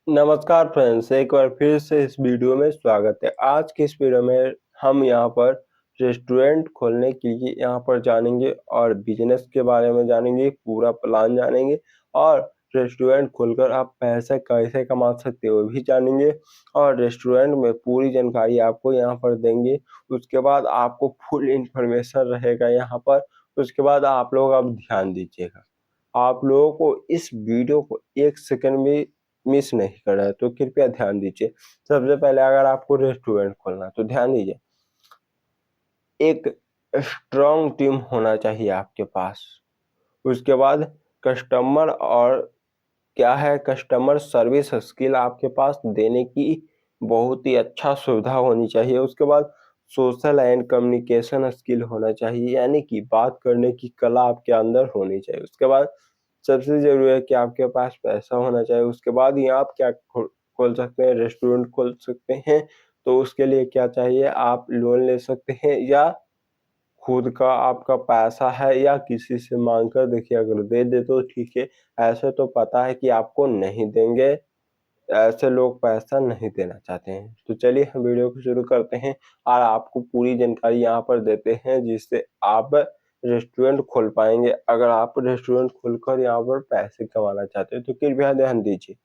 नमस्कार फ्रेंड्स, एक बार फिर से इस वीडियो में स्वागत है। आज की इस वीडियो में हम यहाँ पर रेस्टोरेंट खोलने के लिए यहाँ पर जानेंगे और बिजनेस के बारे में जानेंगे, पूरा प्लान जानेंगे और रेस्टोरेंट खोलकर आप पैसे कैसे कमा सकते हो वो भी जानेंगे और रेस्टोरेंट में पूरी जानकारी आपको यहाँ पर देंगे। उसके बाद आपको फुल इंफॉर्मेशन रहेगा यहाँ पर। उसके बाद आप लोग अब ध्यान दीजिएगा, आप लोगों को इस वीडियो को एक सेकंड भी मिस नहीं कर रहा है, तो कृपया ध्यान दीजिए। सबसे पहले अगर आपको रेस्टोरेंट खोलना है तो ध्यान दीजिए, एक स्ट्रॉन्ग टीम होना चाहिए आपके पास। उसके बाद कस्टमर और क्या है, कस्टमर सर्विस स्किल आपके पास देने की बहुत ही अच्छा सुविधा होनी चाहिए। उसके बाद सोशल एंड कम्युनिकेशन स्किल होना चाहिए, यानी कि बात करने की कला आपके अंदर होनी चाहिए। उसके बाद सबसे जरूरी है कि आपके पास पैसा होना चाहिए। उसके बाद ही आप क्या खोल सकते हैं, रेस्टोरेंट खोल सकते हैं। तो उसके लिए क्या चाहिए, आप लोन ले सकते हैं या खुद का आपका पैसा है या किसी से मांग कर देखिए, अगर दे दे तो ठीक है। ऐसे तो पता है कि आपको नहीं देंगे, ऐसे लोग पैसा नहीं देना चाहते हैं। तो चलिए हम वीडियो को शुरू करते हैं और आपको पूरी जानकारी यहाँ पर देते हैं जिससे आप रेस्टोरेंट खोल पाएंगे। अगर आप रेस्टोरेंट खोलकर यहाँ पर पैसे कमाना चाहते हैं तो कृपया ध्यान दीजिए।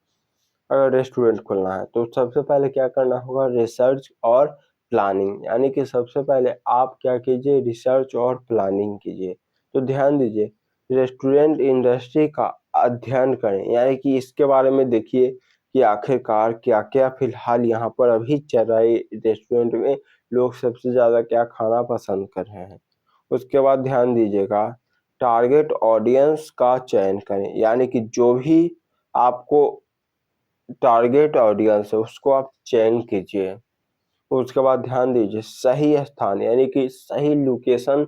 अगर रेस्टोरेंट खोलना है तो सबसे पहले क्या करना होगा, रिसर्च और प्लानिंग, यानी कि सबसे पहले आप क्या कीजिए, रिसर्च और प्लानिंग कीजिए। तो ध्यान दीजिए, रेस्टोरेंट इंडस्ट्री का अध्ययन करें, यानी कि इसके बारे में देखिए कि आखिरकार क्या क्या फिलहाल यहाँ पर अभी चल रहा है, रेस्टोरेंट में लोग सबसे ज्यादा क्या खाना पसंद कर रहे हैं। उसके बाद ध्यान दीजिएगा, टारगेट ऑडियंस का चयन करें, यानी कि जो भी आपको टारगेट ऑडियंस है उसको आप चयन कीजिए। उसके बाद ध्यान दीजिए, सही स्थान यानी कि सही लोकेशन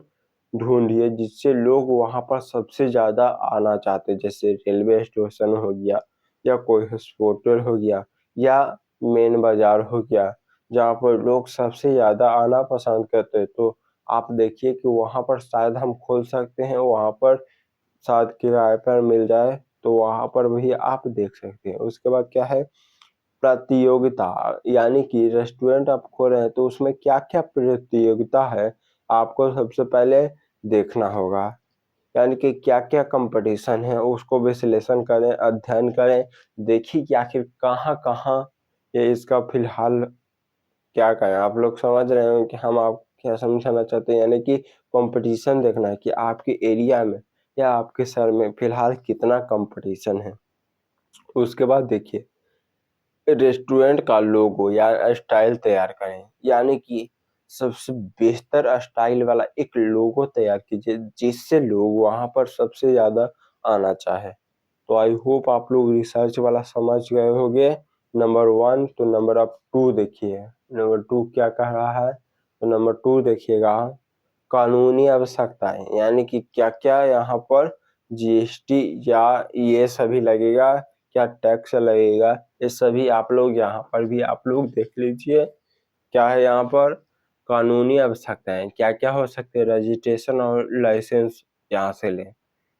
ढूंढिए जिससे लोग वहां पर सबसे ज्यादा आना चाहते हैं, जैसे रेलवे स्टेशन हो गया या कोई हॉस्पिटल हो गया या मेन बाजार हो गया, जहाँ पर लोग सबसे ज्यादा आना पसंद करते हैं। तो आप देखिए कि वहां पर शायद हम खोल सकते हैं, वहां पर शायद किराए पर मिल जाए, तो वहां पर भी आप देख सकते हैं। उसके बाद क्या है, प्रतियोगिता, यानी कि रेस्टोरेंट आप खोल रहे हैं तो उसमें क्या क्या प्रतियोगिता है आपको सबसे पहले देखना होगा, यानी कि क्या क्या कंपटीशन है उसको विश्लेषण करें, अध्ययन करें। देखिए कि आखिर कहाँ कहाँ ये इसका फिलहाल क्या करें। आप लोग समझ रहे हो कि हम आप क्या समझाना चाहते हैं, यानी कि कंपटीशन देखना है कि आपके एरिया में या आपके शहर में फिलहाल कितना कंपटीशन है। उसके बाद देखिए, रेस्टोरेंट का लोगो या स्टाइल तैयार करें, यानी कि सबसे बेहतर स्टाइल वाला एक लोगो तैयार कीजिए जिससे लोग वहां पर सबसे ज्यादा आना चाहे। तो आई होप आप लोग रिसर्च वाला समझ गए होंगे, नंबर 1। तो नंबर अब 2 देखिए, नंबर 2 क्या कह रहा है। तो नंबर 2 देखिएगा, कानूनी आवश्यकताएं, यानी कि क्या क्या यहाँ पर जीएसटी या ये सभी लगेगा, क्या टैक्स लगेगा, ये सभी आप लोग यहाँ पर भी आप लोग देख लीजिए। क्या है यहाँ पर, कानूनी आवश्यकताएं क्या क्या हो सकते हैं, रजिस्ट्रेशन और लाइसेंस यहाँ से लें,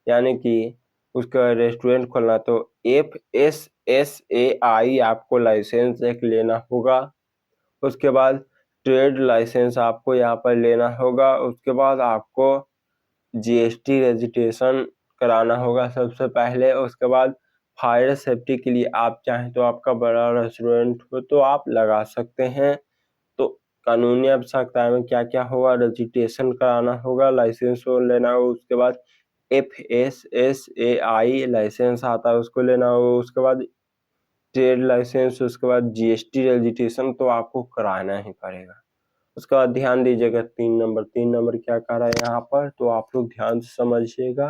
यानी कि उसका रेस्टोरेंट खोलना तो FSSAI आपको लाइसेंस एक लेना होगा। उसके बाद ट्रेड लाइसेंस आपको यहाँ पर लेना होगा। उसके बाद आपको जीएसटी रजिस्ट्रेशन कराना होगा सबसे पहले। उसके बाद फायर सेफ्टी के लिए आप चाहें तो आपका बड़ा रेस्टोरेंट हो तो आप लगा सकते हैं। तो कानूनी आवश्यकता में क्या क्या होगा, रजिस्ट्रेशन कराना होगा, लाइसेंस लेना होगा। उसके बाद FSSAI लाइसेंस आता है उसको लेना होगा। उसके बाद ट्रेड लाइसेंस, उसके बाद जीएसटी रजिस्ट्रेशन तो आपको कराना ही पड़ेगा। उसके बाद ध्यान दीजिएगा, 3 नंबर क्या कह रहा है यहाँ पर, तो आप लोग ध्यान से समझिएगा।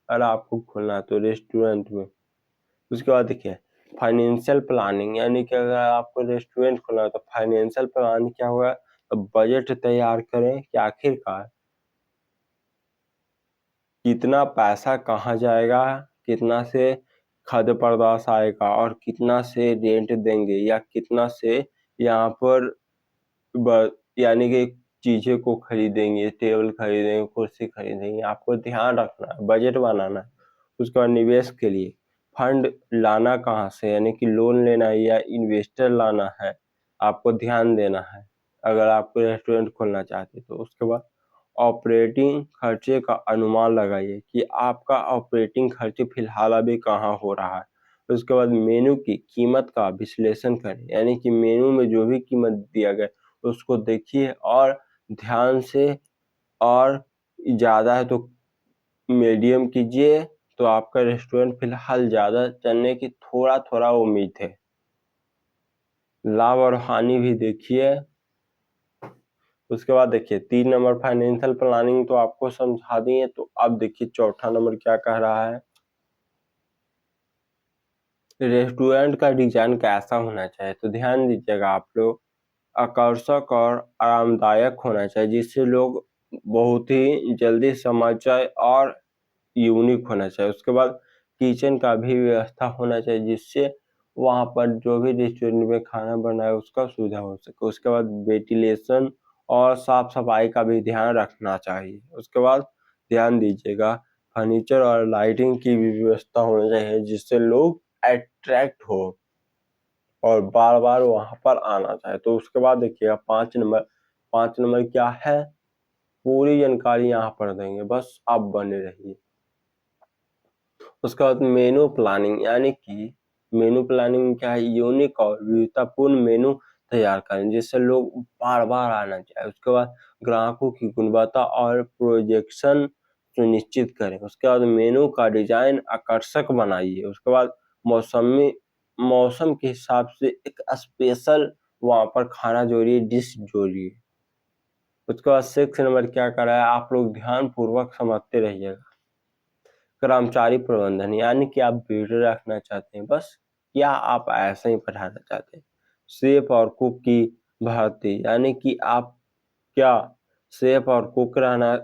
अगर आपको खोलना है तो रेस्टोरेंट में, उसके बाद देखिए फाइनेंशियल प्लानिंग, यानी कि अगर आपको रेस्टोरेंट खोलना है तो फाइनेंशियल प्लान क्या होगा, तो बजट तैयार करें कि आखिरकार कितना पैसा कहाँ जाएगा, कितना से खाद्य पदार्थ आएगा और कितना से रेंट देंगे या कितना से यहाँ पर यानी कि चीजें को खरीदेंगे, टेबल खरीदेंगे, कुर्सी खरीदेंगे। आपको ध्यान रखना है, बजट बनाना है। उसके बाद निवेश के लिए फंड लाना कहाँ से, यानी कि लोन लेना है या इन्वेस्टर लाना है, आपको ध्यान देना है अगर आप रेस्टोरेंट खोलना चाहते तो। उसके बाद ऑपरेटिंग खर्चे का अनुमान लगाइए कि आपका ऑपरेटिंग खर्चे फिलहाल अभी कहाँ हो रहा है। उसके बाद मेनू की कीमत का विश्लेषण करें, यानी कि मेनू में जो भी कीमत दिया गया उसको देखिए और ध्यान से, और ज़्यादा है तो मीडियम कीजिए, तो आपका रेस्टोरेंट फिलहाल ज़्यादा चलने की थोड़ा थोड़ा उम्मीद है। लाभ और हानि भी देखिए। उसके बाद देखिए 3 नंबर फाइनेंशियल प्लानिंग तो आपको समझा दिए, तो अब देखिए चौथा नंबर क्या कह रहा है। रेस्टोरेंट का डिजाइन कैसा होना चाहिए, तो ध्यान दीजिएगा आप लोग, आकर्षक और आरामदायक होना चाहिए जिससे लोग बहुत ही जल्दी समझ जाए, और यूनिक होना चाहिए। उसके बाद किचन का भी व्यवस्था होना चाहिए जिससे वहाँ पर जो भी रेस्टोरेंट में खाना बनाए उसका सुविधा हो सके। उसके बाद वेंटिलेशन और साफ सफाई का भी ध्यान रखना चाहिए। उसके बाद ध्यान दीजिएगा फर्नीचर और लाइटिंग की भी व्यवस्था होनी चाहिए जिससे लोग अट्रैक्ट हो और बार बार वहां पर आना चाहे। तो उसके बाद देखिएगा 5 नंबर क्या है, पूरी जानकारी यहाँ पर देंगे, बस आप बने रहिए। उसके बाद मेनू प्लानिंग, यानी कि मेनू प्लानिंग क्या है, यूनिक और विविधतापूर्ण मेनू तैयार करें जिससे लोग बार बार आना चाहे। उसके बाद ग्राहकों की गुणवत्ता और प्रोजेक्शन सुनिश्चित करें। उसके बाद मेनू का डिजाइन आकर्षक बनाइए। उसके बाद मौसम के हिसाब से एक स्पेशल वहां पर खाना जोड़िए, डिश जोड़िए। उसके बाद 6 नंबर क्या कर रहा है, आप लोग ध्यान पूर्वक समझते रहिएगा। कर्मचारी प्रबंधन, यानी कि आप वेटर रखना चाहते हैं बस, या आप ऐसे ही पढ़ाना चाहते हैं। शेफ और कुक की भर्ती, यानी कि आप क्या शेफ और कुक रहना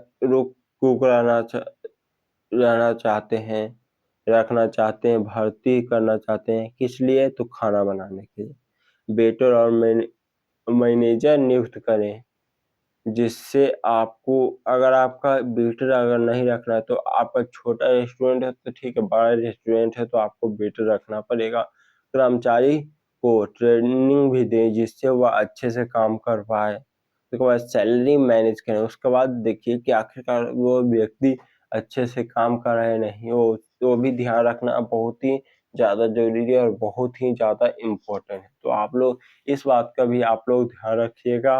चाहते हैं, रखना चाहते हैं, भर्ती करना चाहते हैं, किस लिए, तो खाना बनाने के लिए। वेटर और मैनेजर नियुक्त करें जिससे आपको, अगर आपका वेटर अगर नहीं रखना है तो आपका छोटा रेस्टोरेंट है तो ठीक है, बड़ा रेस्टोरेंट है तो आपको वेटर रखना पड़ेगा। कर्मचारी को ट्रेनिंग भी दें जिससे वह अच्छे से काम कर पाए। उसके बाद सैलरी मैनेज करें। उसके बाद देखिए कि आखिरकार वो व्यक्ति अच्छे से काम कर रहे हैं नहीं, वो भी ध्यान रखना बहुत ही ज़्यादा जरूरी है और बहुत ही ज़्यादा इम्पोर्टेंट है। तो आप लोग इस बात का भी आप लोग ध्यान रखिएगा।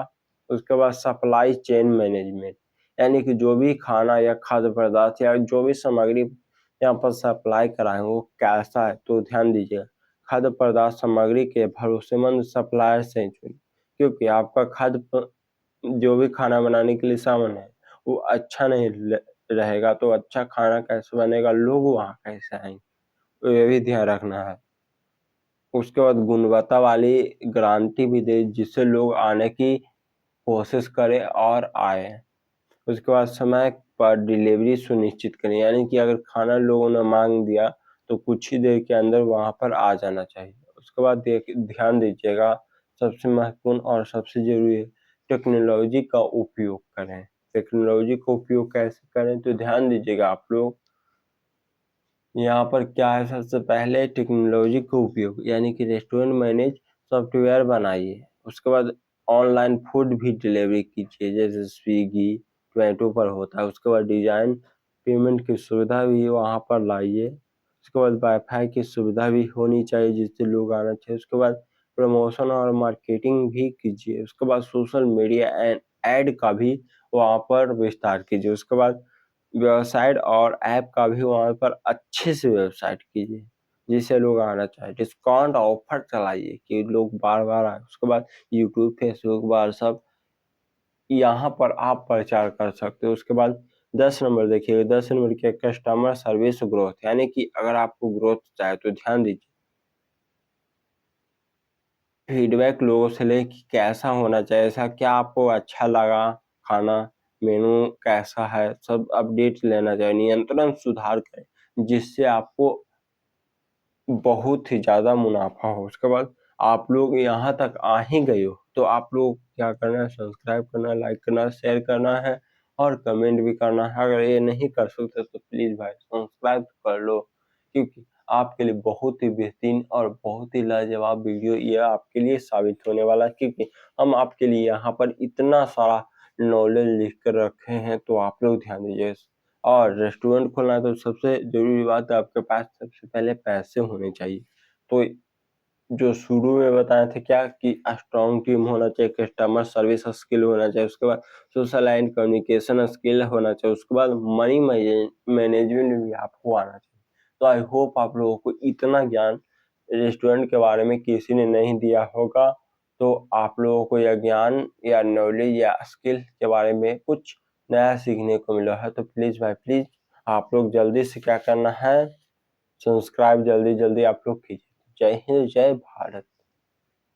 उसके बाद सप्लाई चेन मैनेजमेंट, यानी कि जो भी खाना या खाद्य पदार्थ या जो भी सामग्री यहाँ पर सप्लाई कराएं वो कैसा है, तो ध्यान दीजिएगा खाद्य पदार्थ सामग्री के भरोसेमंद सप्लायर से चुनिए, क्योंकि आपका जो भी खाना बनाने के लिए सामान है वो अच्छा नहीं रहेगा तो अच्छा खाना कैसे बनेगा, लोग वहाँ कैसे आएंगे, तो ये भी ध्यान रखना है। उसके बाद गुणवत्ता वाली गारंटी भी दे जिससे लोग आने की कोशिश करें और आए। उसके बाद समय पर डिलीवरी सुनिश्चित करें, यानी कि अगर खाना लोगों ने मांग दिया तो कुछ ही देर के अंदर वहां पर आ जाना चाहिए। उसके बाद ध्यान दीजिएगा सबसे महत्वपूर्ण और सबसे जरूरी है, टेक्नोलॉजी का उपयोग करें। टेक्नोलॉजी का उपयोग कैसे करें, तो ध्यान दीजिएगा आप लोग, यहाँ पर क्या है, सबसे पहले टेक्नोलॉजी का उपयोग, यानी कि रेस्टोरेंट मैनेज सॉफ्टवेयर बनाइए। उसके बाद ऑनलाइन फूड भी डिलीवरी कीजिए जैसे स्विगी जोमेटो पर होता है। उसके बाद डिजाइन पेमेंट की सुविधा भी वहाँ पर लाइए। उसके बाद वाईफाई की सुविधा भी होनी चाहिए जिससे लोग आना चाहिए। उसके बाद प्रमोशन और मार्केटिंग भी कीजिए। उसके बाद सोशल मीडिया एंड एड का भी वहाँ पर विस्तार कीजिए। उसके बाद वेबसाइट और ऐप का भी वहाँ पर अच्छे से वेबसाइट कीजिए जिससे लोग आना चाहे। डिस्काउंट ऑफर चलाइए कि लोग बार बार आए। उसके बाद यूट्यूब फेसबुक व्हाट्सएप यहाँ पर आप प्रचार कर सकते हो। उसके बाद 10 नंबर देखिए, 10 नंबर के कस्टमर सर्विस ग्रोथ, यानी कि अगर आपको ग्रोथ चाहे तो ध्यान दीजिए फीडबैक लोगों से ले कि कैसा होना चाहिए, ऐसा क्या आपको अच्छा लगा खाना, मेनू कैसा है, सब अपडेट लेना चाहिए। नियंत्रण सुधार करें जिससे आपको बहुत ही ज्यादा मुनाफा हो। उसके बाद आप लोग यहाँ तक आ ही गए हो तो आप लोग क्या करना है, सब्सक्राइब करना है, लाइक करना है, शेयर करना है और कमेंट भी करना है। अगर ये नहीं कर सकते तो प्लीज भाई सब्सक्राइब कर लो, क्योंकि आपके लिए बहुत ही बेहतरीन और बहुत ही लाजवाब वीडियो ये आपके लिए साबित होने वाला है, क्योंकि हम आपके लिए यहाँ पर इतना सारा नॉलेज लिख कर रखे हैं, तो आप लोग ध्यान दीजिए। और रेस्टोरेंट खोलना है तो सबसे जरूरी बात है आपके पास सबसे पहले पैसे होने चाहिए। तो जो शुरू में बताए थे क्या कि स्ट्रॉन्ग टीम होना चाहिए, कस्टमर सर्विस स्किल होना चाहिए, उसके बाद सोशल एंड कम्युनिकेशन स्किल होना चाहिए, उसके बाद मनी मैनेजमेंट भी आपको आना चाहिए। तो आई होप आप लोगों को इतना ज्ञान रेस्टोरेंट के बारे में किसी ने नहीं दिया होगा, तो आप लोगों को यह ज्ञान या नॉलेज या स्किल के बारे में कुछ नया सीखने को मिला है। तो प्लीज भाई प्लीज आप लोग जल्दी से क्या करना है, सब्सक्राइब जल्दी जल्दी आप लोग कीजिए। जय हिंद, जय भारत।